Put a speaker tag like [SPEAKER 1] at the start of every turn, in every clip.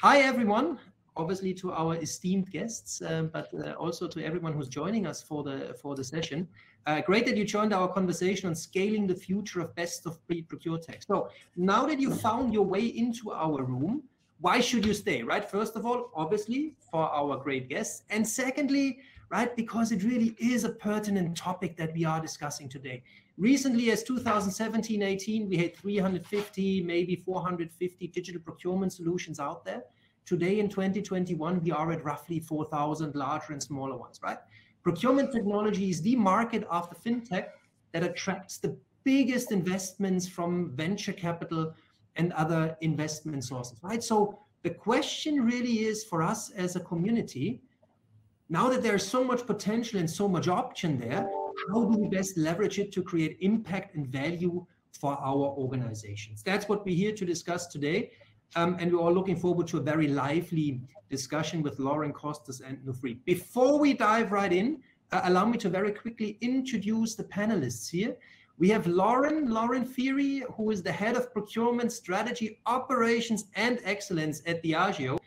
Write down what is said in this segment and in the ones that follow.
[SPEAKER 1] Hi, everyone. Obviously to our esteemed guests, but also to everyone who's joining us for the session. Great that you joined our conversation on scaling the future of best-of-breed procure-tech. So now that you found your way into our room, why should you stay, right? First of all, obviously, for our great guests. And secondly, right, because it really is a pertinent topic that we are discussing today. Recently, as 2017-18, we had 350, maybe 450 digital procurement solutions out there. Today in 2021, we are at roughly 4,000 larger and smaller ones, right? Procurement technology is the market after fintech that attracts the biggest investments from venture capital and other investment sources, right? So the question really is for us as a community, now that there's so much potential and so much option there, how do we best leverage it to create impact and value for our organizations? That's what we're here to discuss today. And we're all looking forward to a very lively discussion with Lauren Costas and Nufri. Before we dive right in, allow me to very quickly introduce the panelists here. We have Lauren Feary, who is the head of procurement, strategy, operations, and excellence at Diageo,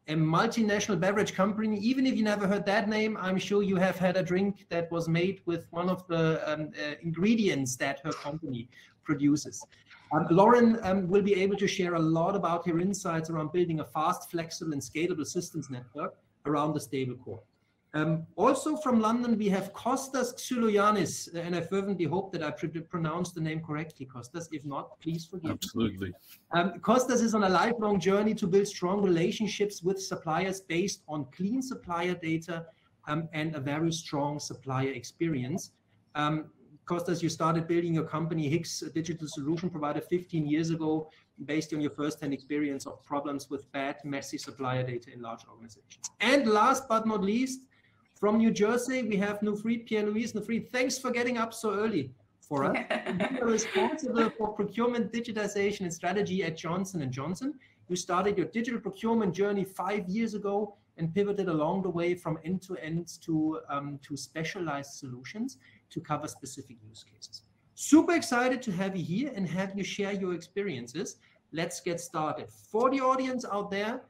[SPEAKER 1] a multinational beverage company. Even if you never heard that name, I'm sure you have had a drink that was made with one of the ingredients that her company produces. Lauren will be able to share a lot about her insights around building a fast, flexible, and scalable systems network around the stable core. Also from London, we have Kostas Xyloyannis, and I fervently hope that I pronounced the name correctly, Kostas. If not, please forgive me.
[SPEAKER 2] Absolutely.
[SPEAKER 1] Kostas is on a lifelong journey to build strong relationships with suppliers based on clean supplier data and a very strong supplier experience. Kostas, you started building your company, Hicks Digital Solution Provider, 15 years ago, based on your first-hand experience of problems with bad, messy supplier data in large organizations. And last but not least, from New Jersey, we have Nufri, Pierre-Louise. Nufri, thanks for getting up so early for us. You are responsible for procurement, digitization, and strategy at Johnson & Johnson. You started your digital procurement journey 5 years ago and pivoted along the way from end-to-end to specialized solutions to cover specific use cases. Super excited to have you here and have you share your experiences. Let's get started. For the audience out there,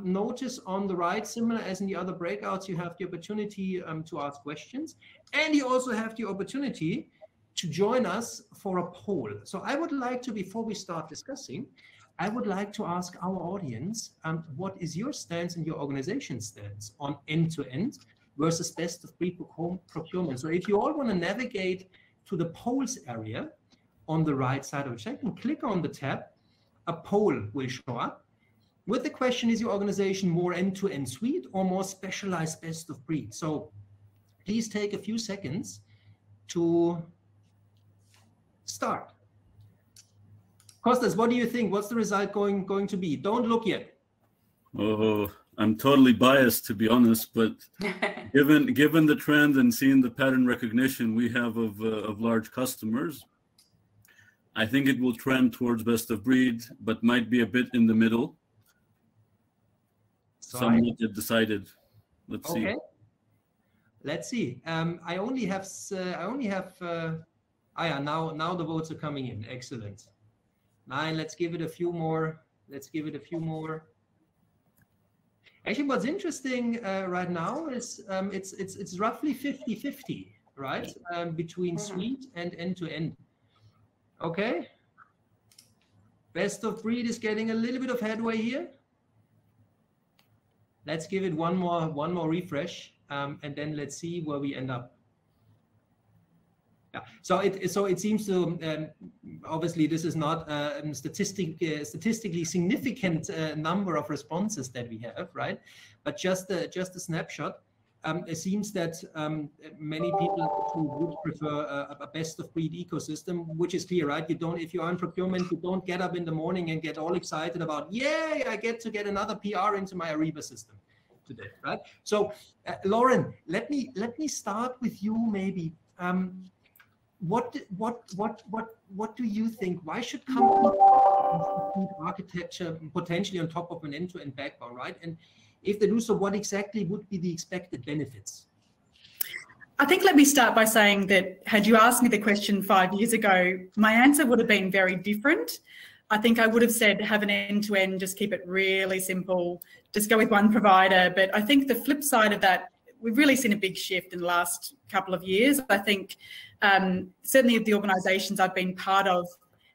[SPEAKER 1] notice on the right, similar as in the other breakouts, you have the opportunity to ask questions, and you also have the opportunity to join us for a poll. So I would like to, before we start discussing, I would like to ask our audience, what is your stance and your organization's stance on end-to-end versus best-of-breed procurement? So if you all want to navigate to the polls area on the right side of the check and click on the tab, a poll will show up with the question, is your organization more end-to-end suite or more specialized best-of-breed? So please take a few seconds to start. Kostas, what do you think? What's the result going to be? Don't look yet.
[SPEAKER 2] Oh, I'm totally biased, to be honest, but given the trend and seeing the pattern recognition we have of large customers, I think it will trend towards best of breed, but might be a bit in the middle. Some not yet decided. Let's see.
[SPEAKER 1] Let's see. I only have. Yeah, now the votes are coming in. Excellent. 9. Let's give it a few more. Actually, what's interesting right now is it's roughly 50-50, right? Between suite and end-to-end. Okay. Best of breed is getting a little bit of headway here. Let's give it one more refresh, and then let's see where we end up. Yeah. So it seems to obviously this is not a statistically significant number of responses that we have, right? But just a snapshot. It seems that many people would prefer a best-of-breed ecosystem, which is clear, right? You don't, if you are in procurement, you don't get up in the morning and get all excited about, yay, I get to get another PR into my Ariba system today, right? So, Lauren, let me start with you, maybe. What do you think? Why should companies architecture potentially on top of an end-to-end backbone, right? And if they do so, what exactly would be the expected benefits?
[SPEAKER 3] I think let me start by saying that had you asked me the question 5 years ago, my answer would have been very different. I think I would have said have an end-to-end, just keep it really simple, just go with one provider. But I think the flip side of that, we've really seen a big shift in the last couple of years. I think certainly the organisations I've been part of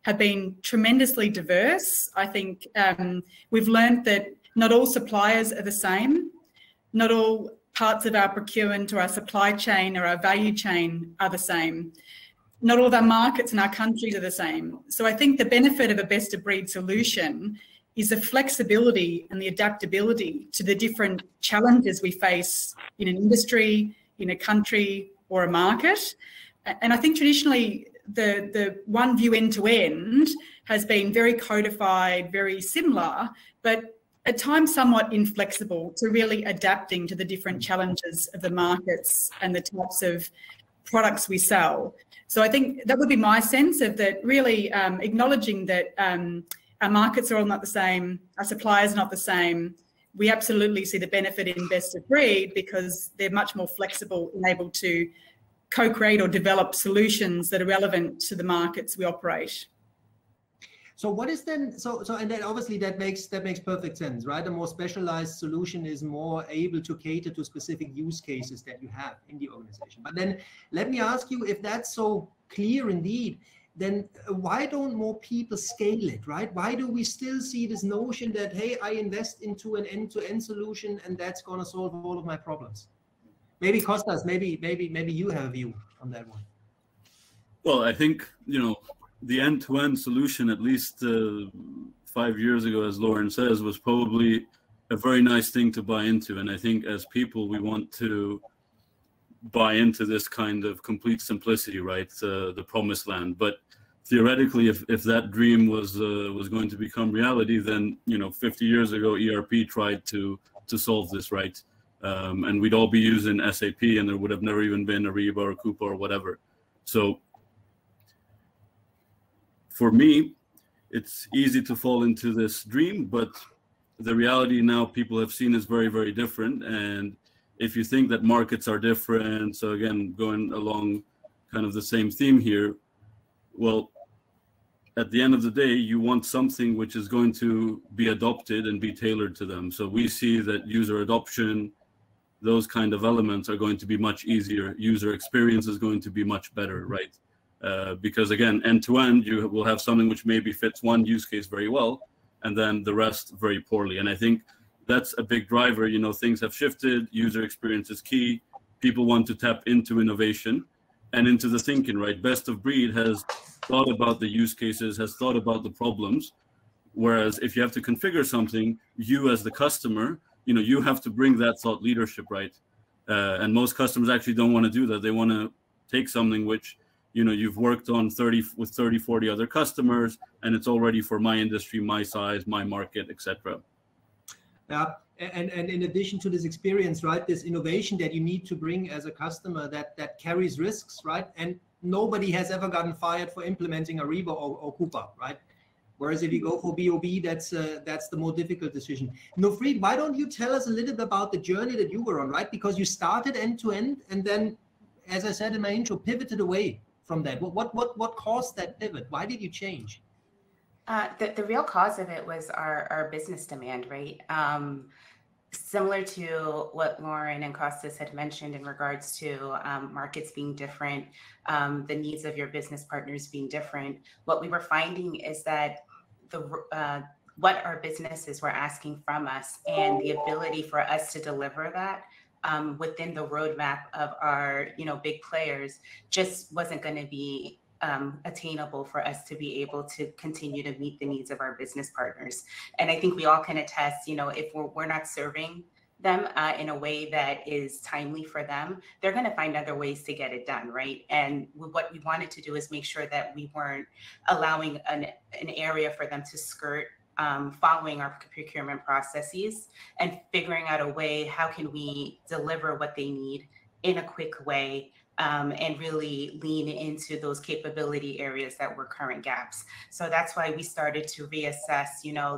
[SPEAKER 3] have been tremendously diverse. I think we've learned that not all suppliers are the same. Not all parts of our procurement or our supply chain or our value chain are the same. Not all of our markets and our countries are the same. So I think the benefit of a best of breed solution is the flexibility and the adaptability to the different challenges we face in an industry, in a country or a market. And I think traditionally the one view end to end has been very codified, very similar, but at times somewhat inflexible to really adapting to the different challenges of the markets and the types of products we sell. So I think that would be my sense of that, really acknowledging that our markets are all not the same, our suppliers are not the same. We absolutely see the benefit in best of breed because they're much more flexible and able to co-create or develop solutions that are relevant to the markets we operate.
[SPEAKER 1] So what is then, and then obviously that makes perfect sense, right? A more specialized solution is more able to cater to specific use cases that you have in the organization. But then let me ask you, if that's so clear indeed, then why don't more people scale it, right? Why do we still see this notion that, hey, I invest into an end-to-end solution and that's going to solve all of my problems? Maybe Kostas, maybe you have a view on that one.
[SPEAKER 2] Well, I think, the end-to-end solution, at least 5 years ago, as Lauren says, was probably a very nice thing to buy into. And I think as people, we want to buy into this kind of complete simplicity, right? The promised land. But theoretically, if that dream was going to become reality, then 50 years ago, ERP tried to solve this, right? And we'd all be using SAP, and there would have never even been Ariba or Coupa or whatever. So for me, it's easy to fall into this dream, but the reality now people have seen is very, very different. And if you think that markets are different, so again, going along kind of the same theme here, well, at the end of the day, you want something which is going to be adopted and be tailored to them. So we see that user adoption, those kind of elements are going to be much easier. User experience is going to be much better, right? Because again, end-to-end, you will have something which maybe fits one use case very well, and then the rest very poorly. And I think that's a big driver. Things have shifted. User experience is key. People want to tap into innovation and into the thinking, right? Best of breed has thought about the use cases, has thought about the problems. Whereas if you have to configure something, you as the customer, you have to bring that thought leadership, right? And most customers actually don't want to do that. They want to take something which you've worked on 30, 40 other customers, and it's already for my industry, my size, my market, etc.
[SPEAKER 1] Yeah, and in addition to this experience, right, this innovation that you need to bring as a customer that carries risks, right? And nobody has ever gotten fired for implementing Ariba or Coupa, right? Whereas if you go for BOB, that's the more difficult decision. Nofried, why don't you tell us a little bit about the journey that you were on, right? Because you started end to end, and then, as I said in my intro, pivoted away from that. What caused that pivot? Why did you change?
[SPEAKER 4] The real cause of it was our business demand, right? Similar to what Lauren and Kostas had mentioned in regards to markets being different, the needs of your business partners being different. What we were finding is that what our businesses were asking from us and the ability for us to deliver that within the roadmap of our big players just wasn't going to be attainable for us to be able to continue to meet the needs of our business partners. And I think we all can attest, if we're not serving them in a way that is timely for them, they're going to find other ways to get it done, right? And what we wanted to do is make sure that we weren't allowing an area for them to skirt following our procurement processes and figuring out a way, how can we deliver what they need in a quick way, and really lean into those capability areas that were current gaps. So that's why we started to reassess,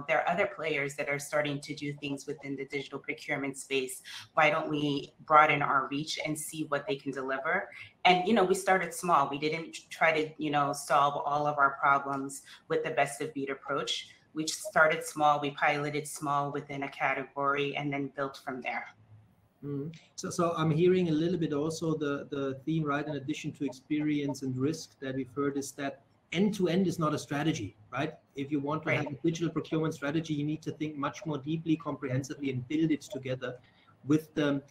[SPEAKER 4] there are other players that are starting to do things within the digital procurement space. Why don't we broaden our reach and see what they can deliver? And, we started small. We didn't try to, solve all of our problems with the best of breed approach. We started small, we piloted small within a category, and then built from there.
[SPEAKER 1] So I'm hearing a little bit also the theme, right? In addition to experience and risk that we've heard, is that end-to-end is not a strategy, right? If you want to have a digital procurement strategy, you need to think much more deeply, comprehensively, and build it together with the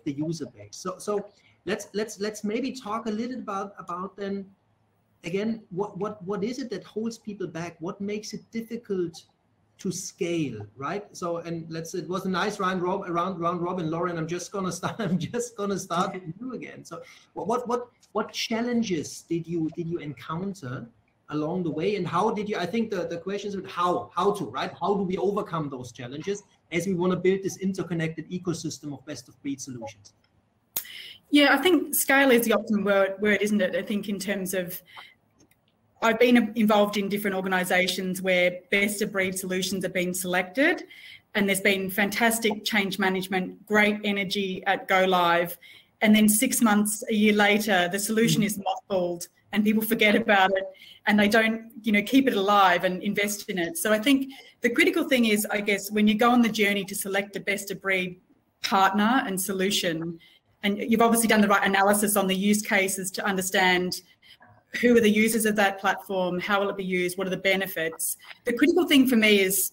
[SPEAKER 1] user base. So let's maybe talk a little about then again, what is it that holds people back? What makes it difficult to scale, right? So, and it was a nice round robin, Lauren. I'm just gonna start with you again. So, what challenges did you encounter along the way, and how did you? I think the question is how to, right? How do we overcome those challenges as we want to build this interconnected ecosystem of best of breed solutions?
[SPEAKER 3] Yeah, I think scale is the optimum word, isn't it? I think in terms of, I've been involved in different organisations where best of breed solutions have been selected, and there's been fantastic change management, great energy at go live, and then 6 months, a year later, the solution is mothballed and people forget about it, and they don't, keep it alive and invest in it. So I think the critical thing is, I guess, when you go on the journey to select a best of breed partner and solution, and you've obviously done the right analysis on the use cases to understand who are the users of that platform, how will it be used, what are the benefits. The critical thing for me is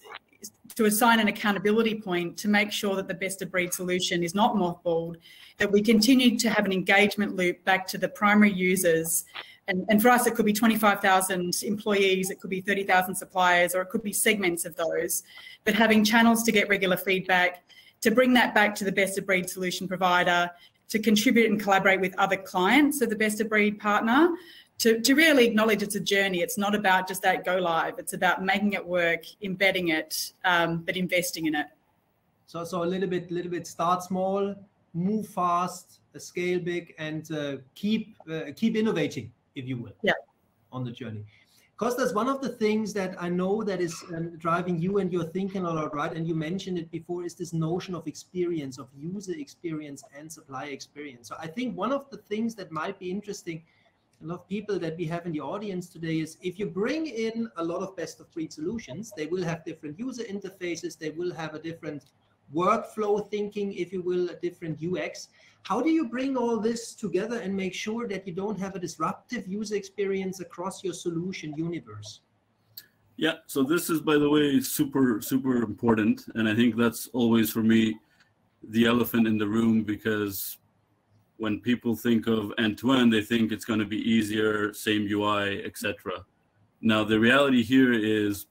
[SPEAKER 3] to assign an accountability point to make sure that the best of breed solution is not mothballed, that we continue to have an engagement loop back to the primary users. And for us, it could be 25,000 employees, it could be 30,000 suppliers, or it could be segments of those. But having channels to get regular feedback, to bring that back to the best of breed solution provider, to contribute and collaborate with other clients of the best of breed partner, to really acknowledge it's a journey. It's not about just that go live. It's about making it work, embedding it, but investing in it.
[SPEAKER 1] So a little bit start small, move fast, scale big, and keep innovating, if you will, on the journey. Because one of the things that I know that is driving you and your thinking a lot, right? And you mentioned it before, is this notion of experience, of user experience and supplier experience. So I think one of the things that might be interesting, a lot of people that we have in the audience today, is if you bring in a lot of best of breed solutions, they will have different user interfaces, they will have a different workflow thinking, if you will, a different UX. How do you bring all this together and make sure that you don't have a disruptive user experience across your solution universe?
[SPEAKER 2] Yeah, so this is, by the way, super, super important. And I think that's always, for me, the elephant in the room, because when people think of end-to-end, they think it's going to be easier, same UI, etc. Now, the reality here is,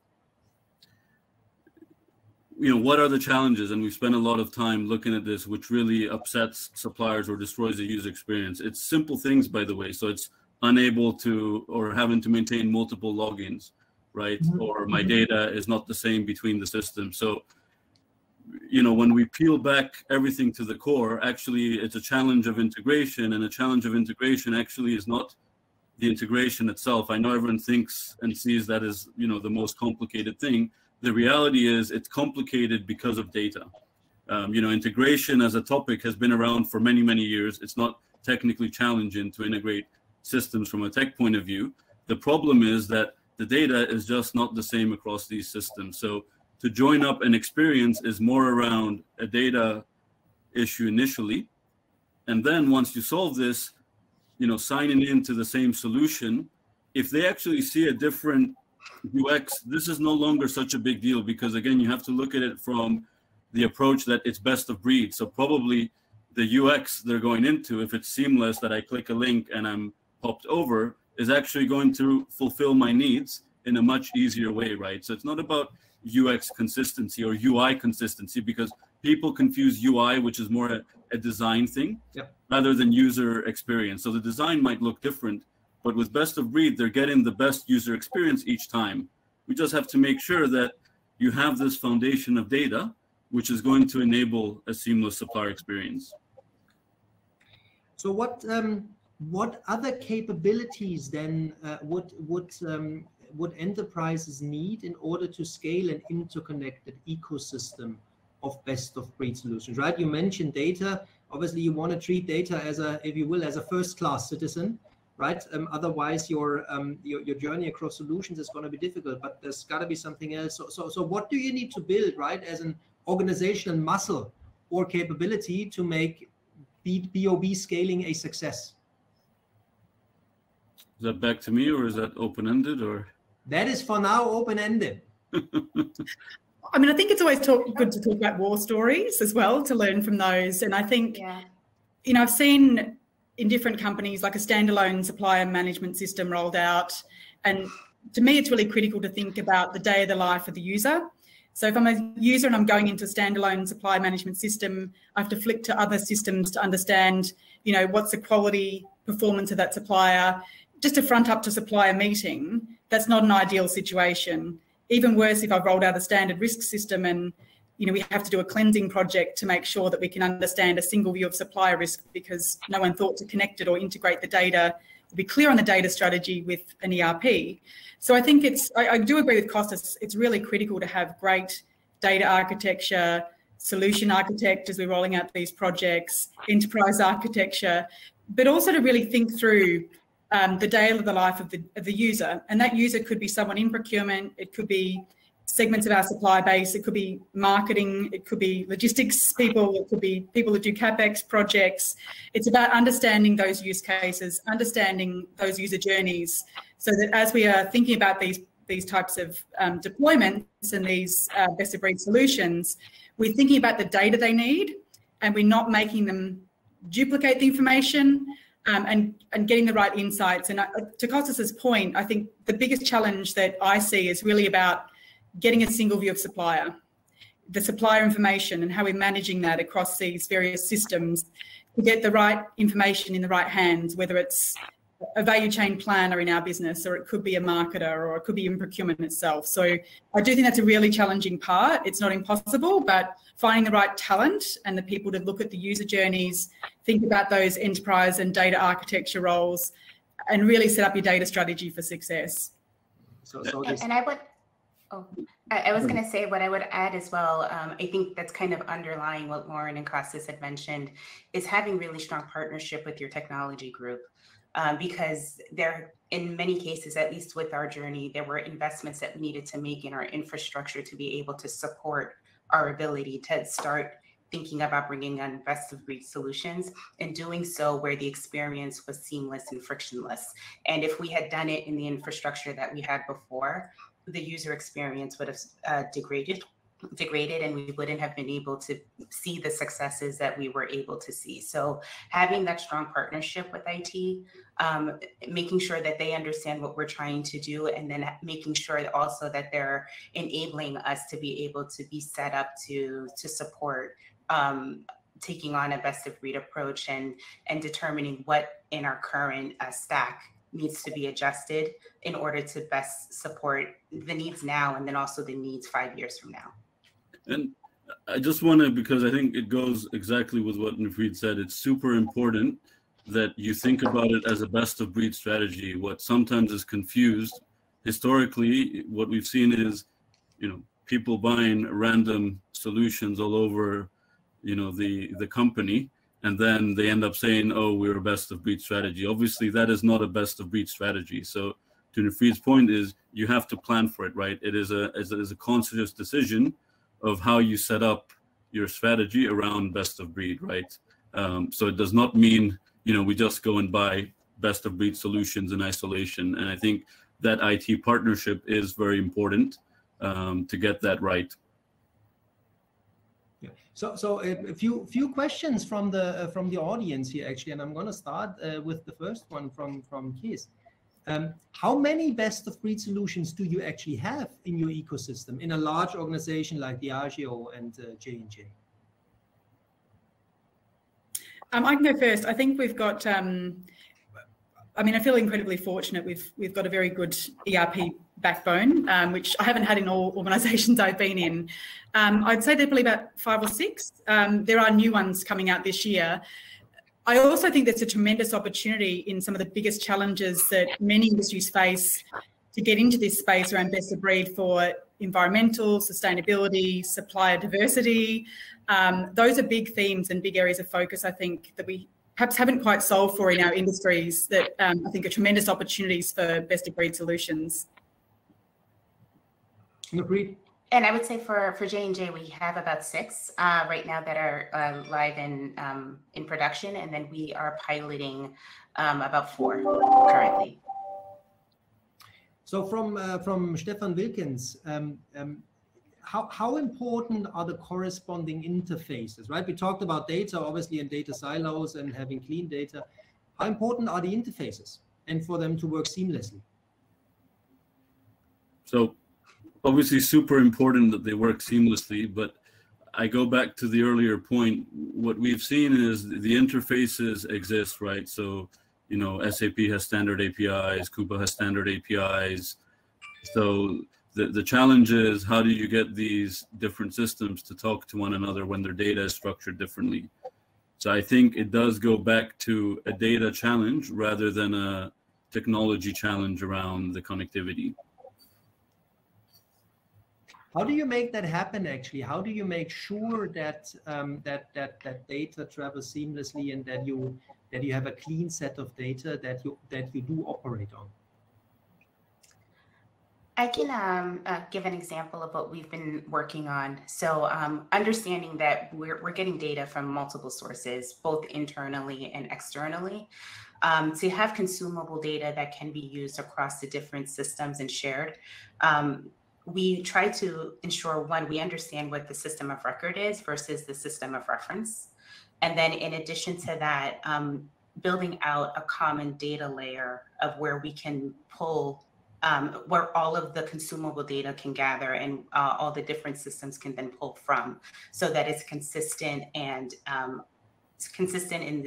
[SPEAKER 2] what are the challenges? And we've spent a lot of time looking at this, which really upsets suppliers or destroys the user experience. It's simple things, by the way. So it's unable to, or having to maintain multiple logins, right? Or my data is not the same between the systems. So, when we peel back everything to the core, actually it's a challenge of integration, and a challenge of integration actually is not the integration itself. I know everyone thinks and sees that as, the most complicated thing. The reality is it's complicated because of data. Integration as a topic has been around for many, many years. It's not technically challenging to integrate systems from a tech point of view. The problem is that the data is just not the same across these systems. So to join up an experience is more around a data issue initially. And then once you solve this, signing into the same solution, if they actually see a different UX, this is no longer such a big deal, because again, you have to look at it from the approach that it's best of breed. So probably the UX they're going into, if it's seamless, that I click a link and I'm popped over, is actually going to fulfill my needs in a much easier way, right? So it's not about UX consistency or UI consistency, because people confuse UI, which is more a design thing, rather than user experience. So the design might look different, but with best of breed, they're getting the best user experience each time. We just have to make sure that you have this foundation of data, which is going to enable a seamless supplier experience.
[SPEAKER 1] So what other capabilities then would enterprises need in order to scale an interconnected ecosystem of best of breed solutions, right? You mentioned data. Obviously, you want to treat data as a, if you will, as a first-class citizen, right? Otherwise, your journey across solutions is going to be difficult. But there's got to be something else. So what do you need to build, right, as an organizational muscle or capability to make BOB scaling a success?
[SPEAKER 2] Is that back to me, or is that open-ended, or? That
[SPEAKER 1] is for now open-ended.
[SPEAKER 3] I mean, I think it's always good to talk about war stories as well, to learn from those. And I think, you know, I've seen in different companies like a standalone supplier management system rolled out. And to me, it's really critical to think about the day of the life of the user. So if I'm a user and I'm going into a standalone supply management system, I have to flick to other systems to understand, you know, what's the quality performance of that supplier. Just to front up to supplier meeting, that's not an ideal situation. Even worse if I've rolled out a standard risk system and, you know, we have to do a cleansing project to make sure that we can understand a single view of supplier risk because no one thought to connect it or integrate the data, or be clear on the data strategy with an ERP. So I think I do agree with Kostas, it's really critical to have great data architecture, solution architect as we're rolling out these projects, enterprise architecture, but also to really think through the day of the life of the user. And that user could be someone in procurement, it could be segments of our supply base, it could be marketing, it could be logistics people, it could be people that do CapEx projects. It's about understanding those use cases, understanding those user journeys, so that as we are thinking about these types of deployments and these best of breed solutions, we're thinking about the data they need and we're not making them duplicate the information, and getting the right insights. And to Kostas's point, I think the biggest challenge that I see is really about getting a single view of supplier, the supplier information and how we're managing that across these various systems to get the right information in the right hands, whether it's a value chain planner in our business, or it could be a marketer, or it could be in procurement itself. So I do think that's a really challenging part. It's not impossible, but finding the right talent and the people to look at the user journeys, think about those enterprise and data architecture roles, and really set up your data strategy for success.
[SPEAKER 4] I was going to say what I would add as well. I think that's kind of underlying what Lauren and Kostas had mentioned is having really strong partnership with your technology group. Because there, in many cases, at least with our journey, there were investments that we needed to make in our infrastructure to be able to support our ability to start thinking about bringing on best of breed solutions, and doing so where the experience was seamless and frictionless. And if we had done it in the infrastructure that we had before, the user experience would have degraded, and we wouldn't have been able to see the successes that we were able to see. So having that strong partnership with IT, making sure that they understand what we're trying to do, and then making sure also that they're enabling us to be able to be set up to support taking on a best of breed approach and determining what in our current stack needs to be adjusted in order to best support the needs now and then also the needs 5 years from now.
[SPEAKER 2] And I just want to, because I think it goes exactly with what Nifreed said, it's super important that you think about it as a best of breed strategy. What sometimes is confused, historically, what we've seen is, you know, people buying random solutions all over, you know, the company, and then they end up saying, oh, we're a best of breed strategy. Obviously, that is not a best of breed strategy. So to Nifreed's point is you have to plan for it, right? It is a conscious decision of how you set up your strategy around best of breed, right? So it does not mean, you know, we just go and buy best of breed solutions in isolation. And I think that IT partnership is very important to get that right.
[SPEAKER 1] Yeah. So a few questions from the audience here actually, and I'm going to start with the first one from Kees. How many best of breed solutions do you actually have in your ecosystem in a large organization like Diageo and J&J?
[SPEAKER 3] I can go first. I think we've got, I mean, I feel incredibly fortunate. We've got a very good ERP backbone, which I haven't had in all organisations I've been in. I'd say they're probably about 5 or 6. There are new ones coming out this year. I also think there's a tremendous opportunity in some of the biggest challenges that many industries face to get into this space around best of breed for environmental, sustainability, supplier diversity. Those are big themes and big areas of focus, I think, that we perhaps haven't quite solved for in our industries that I think are tremendous opportunities for best of breed solutions.
[SPEAKER 1] Agreed.
[SPEAKER 4] And I would say for J&J, we have about 6 right now that are live in production, and then we are piloting about 4 currently.
[SPEAKER 1] So from Stefan Wilkins, how important are the corresponding interfaces, right? We talked about data, obviously, and data silos and having clean data. How important are the interfaces and for them to work seamlessly?
[SPEAKER 2] So obviously super important that they work seamlessly, but I go back to the earlier point. What we've seen is the interfaces exist, right? So, you know, SAP has standard APIs, Coupa has standard APIs. So the challenge is, how do you get these different systems to talk to one another when their data is structured differently? So I think it does go back to a data challenge rather than a technology challenge around the connectivity.
[SPEAKER 1] How do you make that happen, actually? How do you make sure that that data travels seamlessly and that you have a clean set of data that you do operate on?
[SPEAKER 4] I can give an example of what we've been working on. So understanding that we're getting data from multiple sources, both internally and externally. To have consumable data that can be used across the different systems and shared. We try to ensure, one, we understand what the system of record is versus the system of reference. And then in addition to that, building out a common data layer of where we can pull, where all of the consumable data can gather and all the different systems can then pull from, so that it's consistent and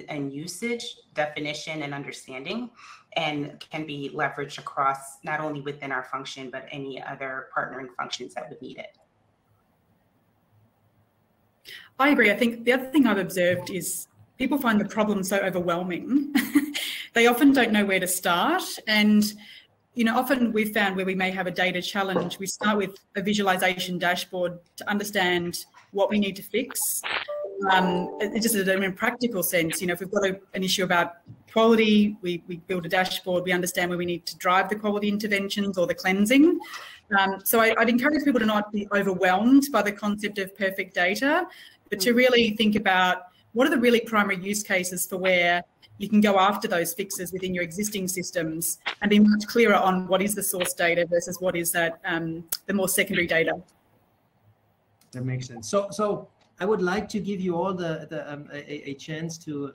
[SPEAKER 4] in usage, definition, and understanding, and can be leveraged across not only within our function, but any other partnering functions that would need it.
[SPEAKER 3] I agree. I think the other thing I've observed is people find the problem so overwhelming. They often don't know where to start. And, you know, often we've found where we may have a data challenge, we start with a visualization dashboard to understand what we need to fix. Just in a practical sense, you know, if we've got an issue about quality, we build a dashboard, we understand where we need to drive the quality interventions or the cleansing. So I'd encourage people to not be overwhelmed by the concept of perfect data, but to really think about what are the really primary use cases for where you can go after those fixes within your existing systems and be much clearer on what is the source data versus what is that the more secondary data.
[SPEAKER 1] That makes sense. So I would like to give you all a chance to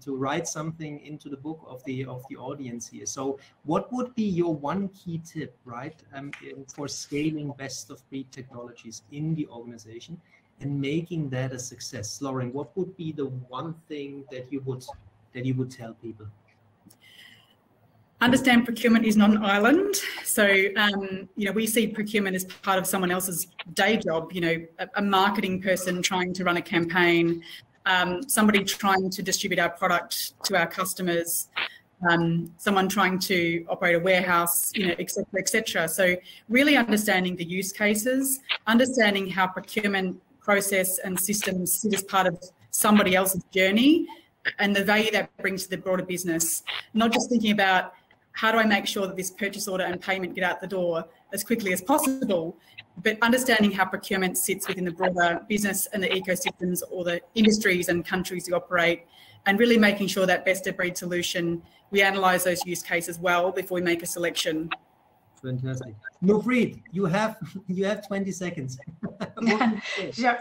[SPEAKER 1] write something into the book of the audience here. So what would be your one key tip, right, for scaling best of breed technologies in the organization and making that a success? Lauren, what would be the one thing that you would tell people?
[SPEAKER 3] Understand procurement is not an island. So, you know, we see procurement as part of someone else's day job, you know, a marketing person trying to run a campaign, somebody trying to distribute our product to our customers, someone trying to operate a warehouse, you know, et cetera, et cetera. So really understanding the use cases, understanding how procurement process and systems sit as part of somebody else's journey and the value that brings to the broader business, not just thinking about how do I make sure that this purchase order and payment get out the door as quickly as possible, but understanding how procurement sits within the broader business and the ecosystems or the industries and countries you operate, and really making sure that best of breed solution, we analyse those use cases well before we make a selection.
[SPEAKER 1] Fantastic. Nufreed, you have 20 seconds.
[SPEAKER 4] Sure.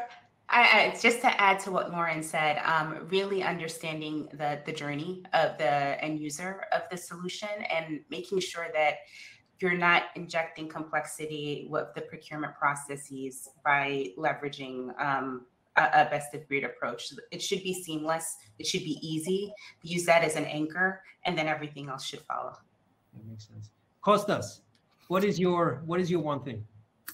[SPEAKER 4] Just to add to what Lauren said, really understanding the journey of the end user of the solution and making sure that you're not injecting complexity with the procurement processes by leveraging a best of breed approach. It should be seamless. It should be easy. Use that as an anchor, and then everything else should follow.
[SPEAKER 1] That makes sense. Kostas, what is your one thing?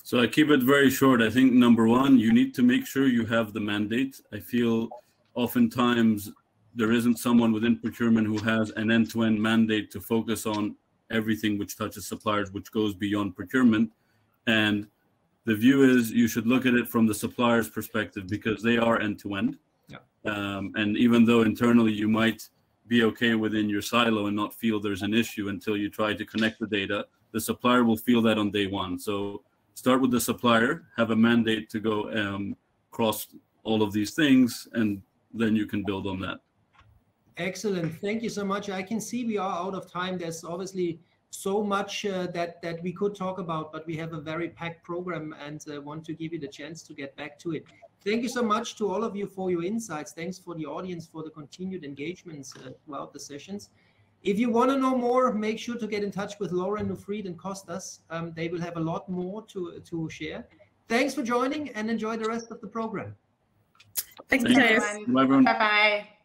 [SPEAKER 2] So I keep it very short. I think number one, you need to make sure you have the mandate. I feel oftentimes there isn't someone within procurement who has an end-to-end mandate to focus on everything which touches suppliers, which goes beyond procurement. And the view is you should look at it from the supplier's perspective, because they are end-to-end.
[SPEAKER 1] Yeah.
[SPEAKER 2] And even though internally you might be okay within your silo and not feel there's an issue until you try to connect the data, the supplier will feel that on day one. So start with the supplier, have a mandate to go across all of these things, and then you can build on that.
[SPEAKER 1] Excellent. Thank you so much. I can see we are out of time. There's obviously so much that we could talk about, but we have a very packed program and want to give you the chance to get back to it. Thank you so much to all of you for your insights. Thanks for the audience for the continued engagements throughout the sessions. If you want to know more, make sure to get in touch with Lauren, Nufried, and Kostas. They will have a lot more to share. Thanks for joining, and enjoy the rest of the program.
[SPEAKER 3] Thanks, everyone.
[SPEAKER 2] Bye, everyone.
[SPEAKER 4] Bye-bye.